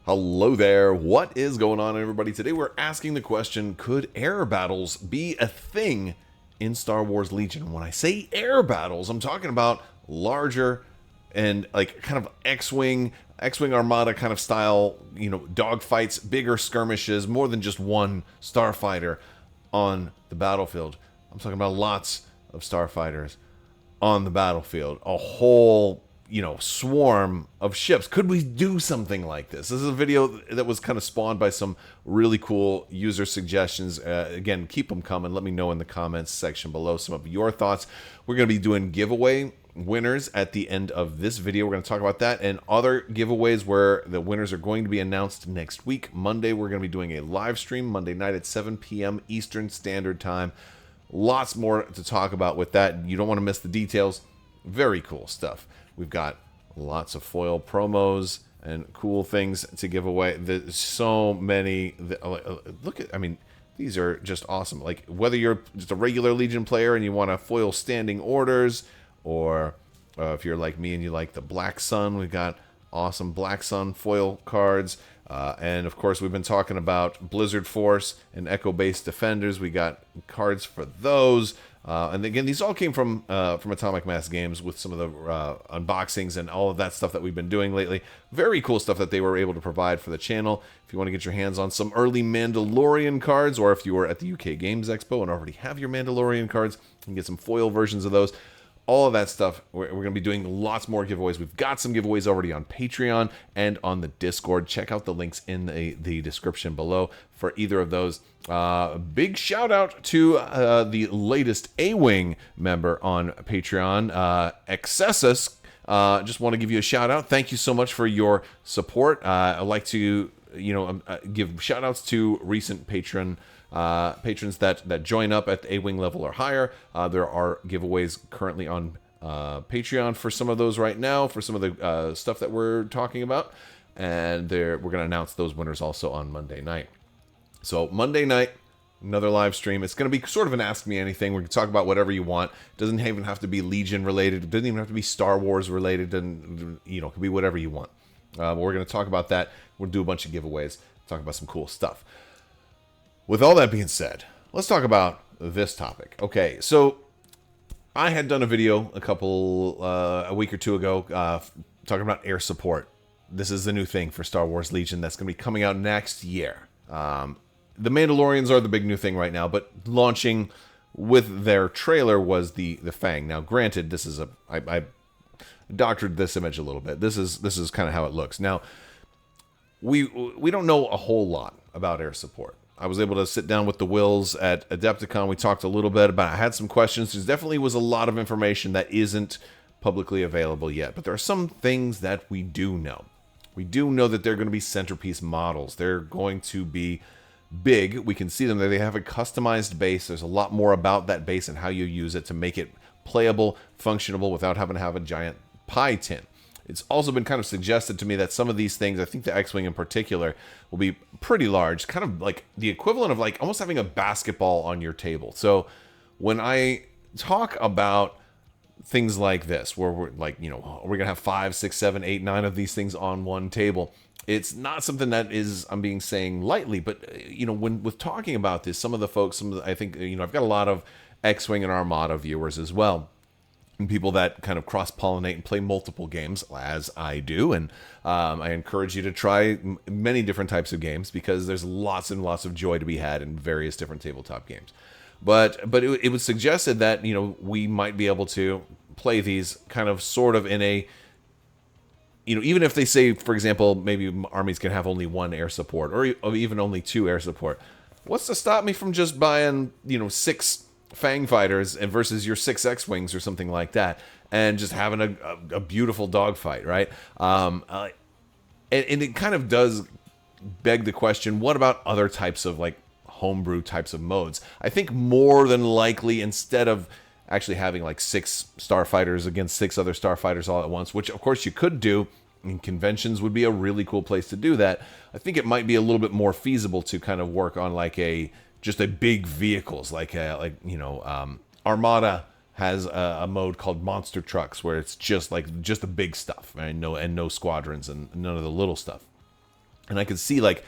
Hello there, what is going on, everybody? Today we're asking the question, could air battles be a thing in Star Wars Legion? When I say air battles, I'm talking about larger and like kind of X-Wing Armada kind of style, dogfights, bigger skirmishes, more than just one starfighter on the battlefield. I'm talking about lots of starfighters on the battlefield. A whole swarm of ships. Could we do something like this? This is a video that was kind of spawned by some really cool user suggestions. Again, keep them coming. Let me know in the comments section below some of your thoughts. We're going to be doing giveaway winners at the end of this video. We're going to talk about that and other giveaways where the winners are going to be announced next week. Monday, we're going to be doing a live stream Monday night at 7 p.m. Eastern Standard Time. Lots more to talk about with that. You don't want to miss the details. Very cool stuff. We've got lots of foil promos and cool things to give away. There's so many. These are just awesome. Like, whether you're just a regular Legion player and you want to foil standing orders, or if you're like me and you like the Black Sun, we've got awesome Black Sun foil cards. And of course, we've been talking about Blizzard Force and Echo-based Defenders. We got cards for those. And again, these all came from Atomic Mass Games with some of the unboxings and all of that stuff that we've been doing lately. Very cool stuff that they were able to provide for the channel. If you want to get your hands on some early Mandalorian cards, or if you were at the UK Games Expo and already have your Mandalorian cards, you can get some foil versions of those. All of that stuff. We're going to be doing lots more giveaways. We've got some giveaways already on Patreon and on the Discord. Check out the links in the description below for either of those. Big shout out to the latest A-Wing member on Patreon, Excessus. Just want to give you a shout out. Thank you so much for your support. I'd like to give shout outs to recent patrons that join up at the A-Wing level or higher. There are giveaways currently on Patreon for some of those right now, for some of the stuff that we're talking about. And we're going to announce those winners also on Monday night. So Monday night, another live stream. It's going to be sort of an Ask Me Anything. We can talk about whatever you want. It doesn't even have to be Legion related. It doesn't even have to be Star Wars related. And, it could be whatever you want. We're going to talk about that. We'll do a bunch of giveaways, talk about some cool stuff. With all that being said, let's talk about this topic. Okay, so I had done a video a week or two ago, talking about air support. This is the new thing for Star Wars Legion that's going to be coming out next year. The Mandalorians are the big new thing right now, but launching with their trailer was the Fang. Now, granted, this is I doctored this image a little bit. This is kind of how it looks. Now, we don't know a whole lot about air support. I was able to sit down with the Wills at Adepticon. We talked a little bit about, I had some questions. There definitely was a lot of information that isn't publicly available yet. But there are some things that we do know. We do know that they're going to be centerpiece models. They're going to be big. We can see them there. They have a customized base. There's a lot more about that base and how you use it to make it playable, functionable, without having to have a giant pie tin. It's also been kind of suggested to me that some of these things, I think the X-Wing in particular, will be pretty large, kind of like the equivalent of like almost having a basketball on your table. So when I talk about things like this, where we're like, we're going to have 5, 6, 7, 8, 9 of these things on one table, it's not something that I'm saying lightly, but, when with talking about this, some of the folks, I think, I've got a lot of X-Wing and Armada viewers as well. And people that kind of cross-pollinate and play multiple games, as I do. And I encourage you to try many different types of games, because there's lots and lots of joy to be had in various different tabletop games. But it was suggested that, we might be able to play these kind of sort of in a, even if they say, for example, maybe armies can have only 1 air support, or even only 2 air support. What's to stop me from just buying, 6 Fang fighters and versus your 6 X-Wings or something like that, and just having a beautiful dogfight, right? And it kind of does beg the question, what about other types of like homebrew types of modes? I think more than likely, instead of actually having like 6 starfighters against 6 other starfighters all at once, which of course you could do, and conventions would be a really cool place to do that, I think it might be a little bit more feasible to kind of work on like just a big vehicles, like Armada has a mode called Monster Trucks, where it's just the big stuff, right? No squadrons and none of the little stuff. And I could see like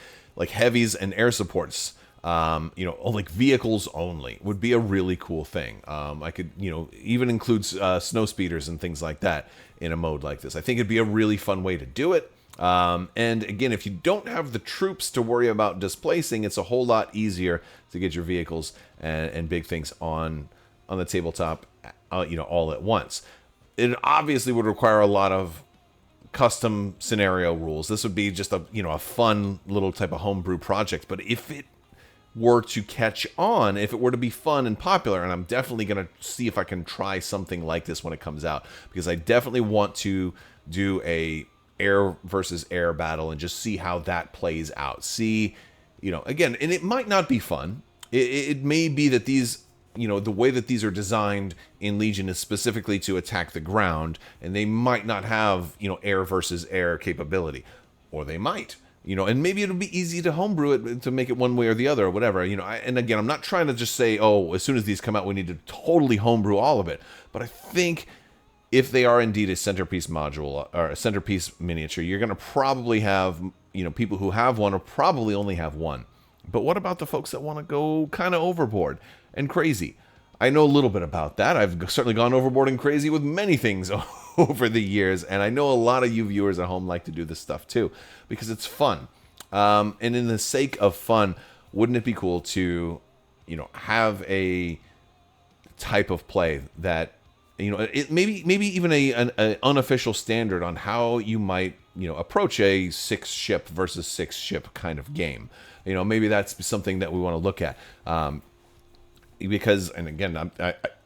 heavies and air supports, like vehicles only would be a really cool thing. I could, even include snow speeders and things like that in a mode like this. I think it'd be a really fun way to do it. And again, if you don't have the troops to worry about displacing, it's a whole lot easier to get your vehicles and big things on the tabletop, all at once. It obviously would require a lot of custom scenario rules. This would be just a fun little type of homebrew project. But if it were to catch on, if it were to be fun and popular, and I'm definitely going to see if I can try something like this when it comes out, because I definitely want to do a air versus air battle and just see how that plays out. See, again, and it might not be fun. It may be that these, the way that these are designed in Legion is specifically to attack the ground, and they might not have, air versus air capability, or they might. And maybe it'll be easy to homebrew it to make it one way or the other or whatever. And again, I'm not trying to just say, oh, as soon as these come out, we need to totally homebrew all of it. But I think if they are indeed a centerpiece module or a centerpiece miniature, you're going to probably have, people who have one or probably only have one. But what about the folks that want to go kind of overboard and crazy? I know a little bit about that. I've certainly gone overboard and crazy with many things over the years, and I know a lot of you viewers at home like to do this stuff too, because it's fun. And in the sake of fun, wouldn't it be cool to, have a type of play that, maybe even an unofficial standard on how you might, approach a 6-ship versus 6-ship kind of game. Maybe that's something that we want to look at. Because, and again,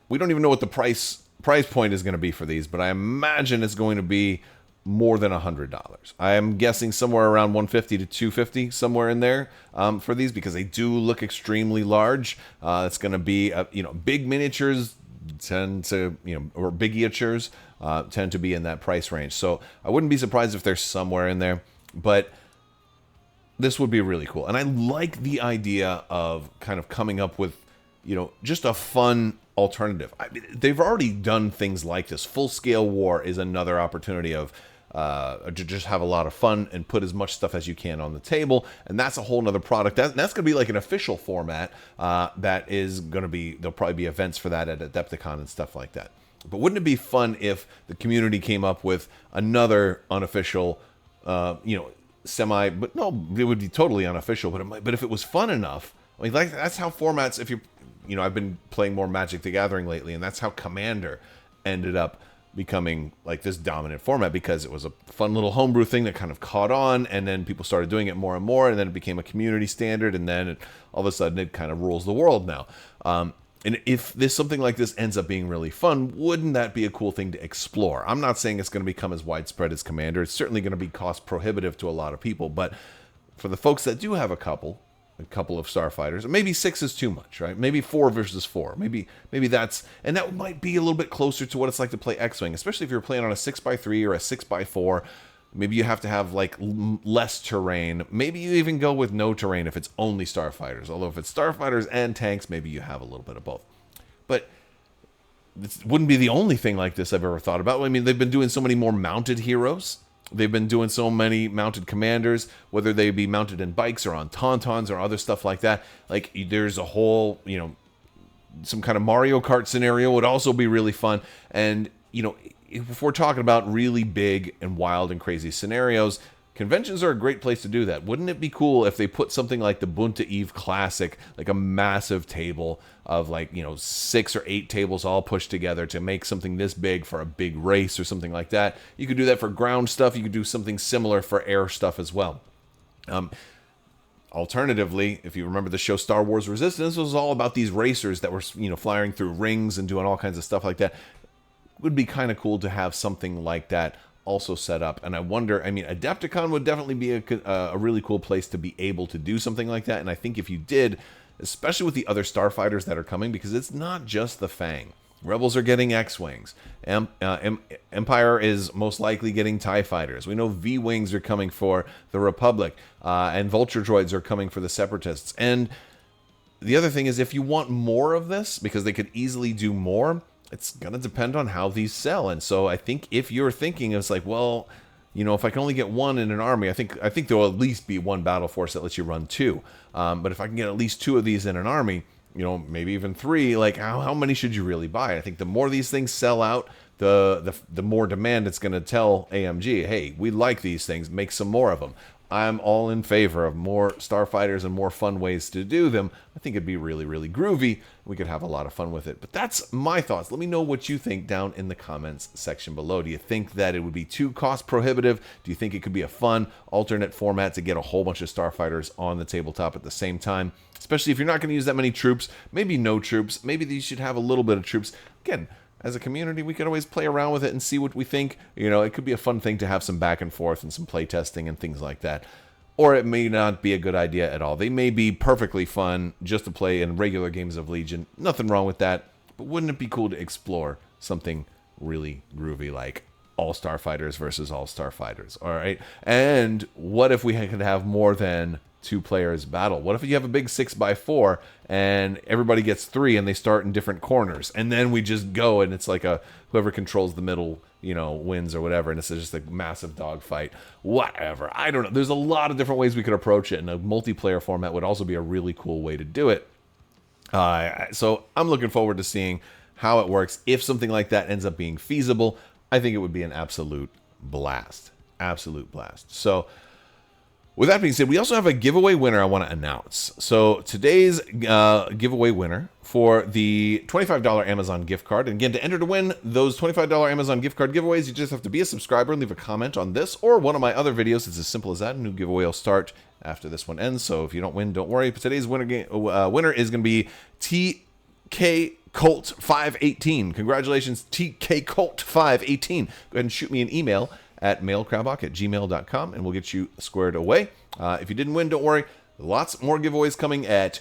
we don't even know what the price point is going to be for these, but I imagine it's going to be more than $100. I am guessing somewhere around $150 to $250, somewhere in there, for these, because they do look extremely large. It's going to be, big miniatures tend to, or biggiatures tend to be in that price range. So I wouldn't be surprised if they're somewhere in there, but this would be really cool. And I like the idea of kind of coming up with, just a fun alternative. They've already done things like this. Full-scale war is another opportunity of to just have a lot of fun and put as much stuff as you can on the table, and that's a whole nother product. That's going to be like an official format that is going to be, there'll probably be events for that at Adepticon and stuff like that. But wouldn't it be fun if the community came up with another unofficial, semi, but no, it would be totally unofficial, but if it was fun enough, that's how formats, if you're, I've been playing more Magic the Gathering lately, and that's how Commander ended up becoming like this dominant format, because it was a fun little homebrew thing that kind of caught on, and then people started doing it more and more, and then it became a community standard, and then all of a sudden it kind of rules the world now. And if something like this ends up being really fun, wouldn't that be a cool thing to explore? I'm not saying it's going to become as widespread as Commander. It's certainly going to be cost prohibitive to a lot of people, but for the folks that do have a couple of Starfighters, maybe 6 is too much, right? Maybe 4 versus 4. Maybe that's, and that might be a little bit closer to what it's like to play X-Wing, especially if you're playing on a 6x3 or a 6x4. Maybe you have to have like less terrain. Maybe you even go with no terrain if it's only Starfighters. Although if it's Starfighters and tanks, maybe you have a little bit of both. But this wouldn't be the only thing like this I've ever thought about. I mean, they've been doing so many more mounted heroes. They've been doing so many mounted commanders, whether they be mounted in bikes or on tauntauns or other stuff like that. Like, there's a whole, some kind of Mario Kart scenario would also be really fun. And, if we're talking about really big and wild and crazy scenarios, conventions are a great place to do that. Wouldn't it be cool if they put something like the Bunta Eve Classic, like a massive table of 6 or 8 tables all pushed together to make something this big for a big race or something like that? You could do that for ground stuff. You could do something similar for air stuff as well. Alternatively, if you remember the show Star Wars Resistance, it was all about these racers that were, flying through rings and doing all kinds of stuff like that. It would be kind of cool to have something like that also set up. And I wonder, Adepticon would definitely be a really cool place to be able to do something like that. And I think if you did, especially with the other Starfighters that are coming, because it's not just the Fang. Rebels are getting X-Wings. Empire is most likely getting TIE Fighters. We know V-Wings are coming for the Republic. And Vulture Droids are coming for the Separatists. And the other thing is, if you want more of this, because they could easily do more, it's going to depend on how these sell. And so I think if you're thinking, it's like, well, you know, if I can only get one in an army, I think there will at least be one battle force that lets you run two. But if I can get at least 2 of these in an army, you know, maybe even 3, like how many should you really buy? I think the more these things sell out, the more demand it's going to tell AMG, hey, we like these things, make some more of them. I'm all in favor of more Starfighters and more fun ways to do them. I think it'd be really, really groovy. We could have a lot of fun with it. But that's my thoughts. Let me know what you think down in the comments section below. Do you think that it would be too cost prohibitive? Do you think it could be a fun alternate format to get a whole bunch of Starfighters on the tabletop at the same time? Especially if you're not going to use that many troops, maybe no troops. Maybe these should have a little bit of troops. Again, as a community, we could always play around with it and see what we think. You know, it could be a fun thing to have some back and forth and some play testing and things like that. Or it may not be a good idea at all. They may be perfectly fun just to play in regular games of Legion. Nothing wrong with that. But wouldn't it be cool to explore something really groovy like all Starfighters versus all Starfighters? All right. And what if we could have more than 2 players battle? What if you have a big 6x4 and everybody gets 3 and they start in different corners, and then we just go and it's like a whoever controls the middle, you know, wins or whatever, and it's just a massive dogfight, whatever. I don't know. There's a lot of different ways we could approach it, and a multiplayer format would also be a really cool way to do it. So I'm looking forward to seeing how it works. If something like that ends up being feasible, I think it would be an absolute blast. Absolute blast. So with that being said, we also have a giveaway winner I want to announce. So today's giveaway winner for the $25 Amazon gift card. And again, to enter to win those $25 Amazon gift card giveaways, you just have to be a subscriber and leave a comment on this or one of my other videos. It's as simple as that. A new giveaway will start after this one ends. So if you don't win, don't worry. But today's winner is going to be TK Colt 518. Congratulations, TK Colt 518. Go ahead and shoot me an email at mailcrabbok@gmail.com, and we'll get you squared away. If you didn't win, don't worry. Lots more giveaways coming at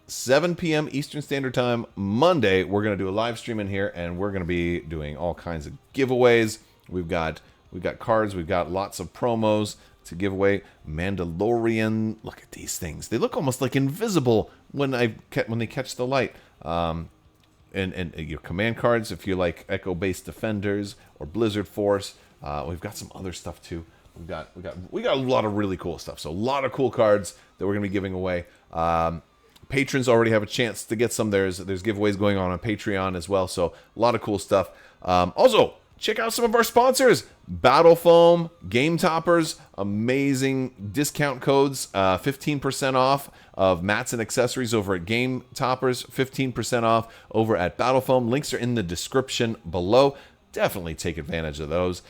7 p.m. Eastern Standard Time Monday. We're going to do a live stream in here, and we're going to be doing all kinds of giveaways. We've got cards. We've got lots of promos to give away. Mandalorian. Look at these things. They look almost like invisible when they catch the light. And your command cards, if you like Echo-based Defenders or Blizzard Force. We've got some other stuff too. We got a lot of really cool stuff. So a lot of cool cards that we're gonna be giving away. Patrons already have a chance to get some. There's giveaways going on Patreon as well. So a lot of cool stuff. Also, check out some of our sponsors. Battle Foam, Game Toppers, amazing discount codes. 15% off of mats and accessories over at Game Toppers. 15% off over at Battle Foam. Links are in the description below. Definitely take advantage of those.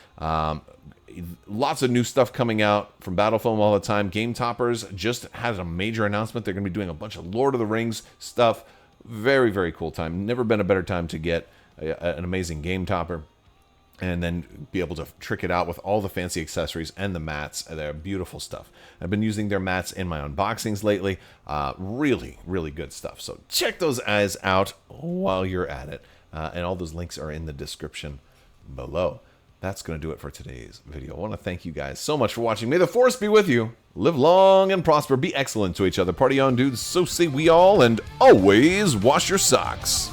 Lots of new stuff coming out from Battle Foam all the time. Game Toppers just had a major announcement. They're going to be doing a bunch of Lord of the Rings stuff. Very, very cool time. Never been a better time to get an amazing Game Topper and then be able to trick it out with all the fancy accessories and the mats. They're beautiful stuff. I've been using their mats in my unboxings lately. Really, really good stuff. So check those guys out while you're at it. And all those links are in the description below. That's going to do it for today's video. I want to thank you guys so much for watching. May the Force be with you. Live long and prosper. Be excellent to each other. Party on, dudes. So say we all, and always wash your socks.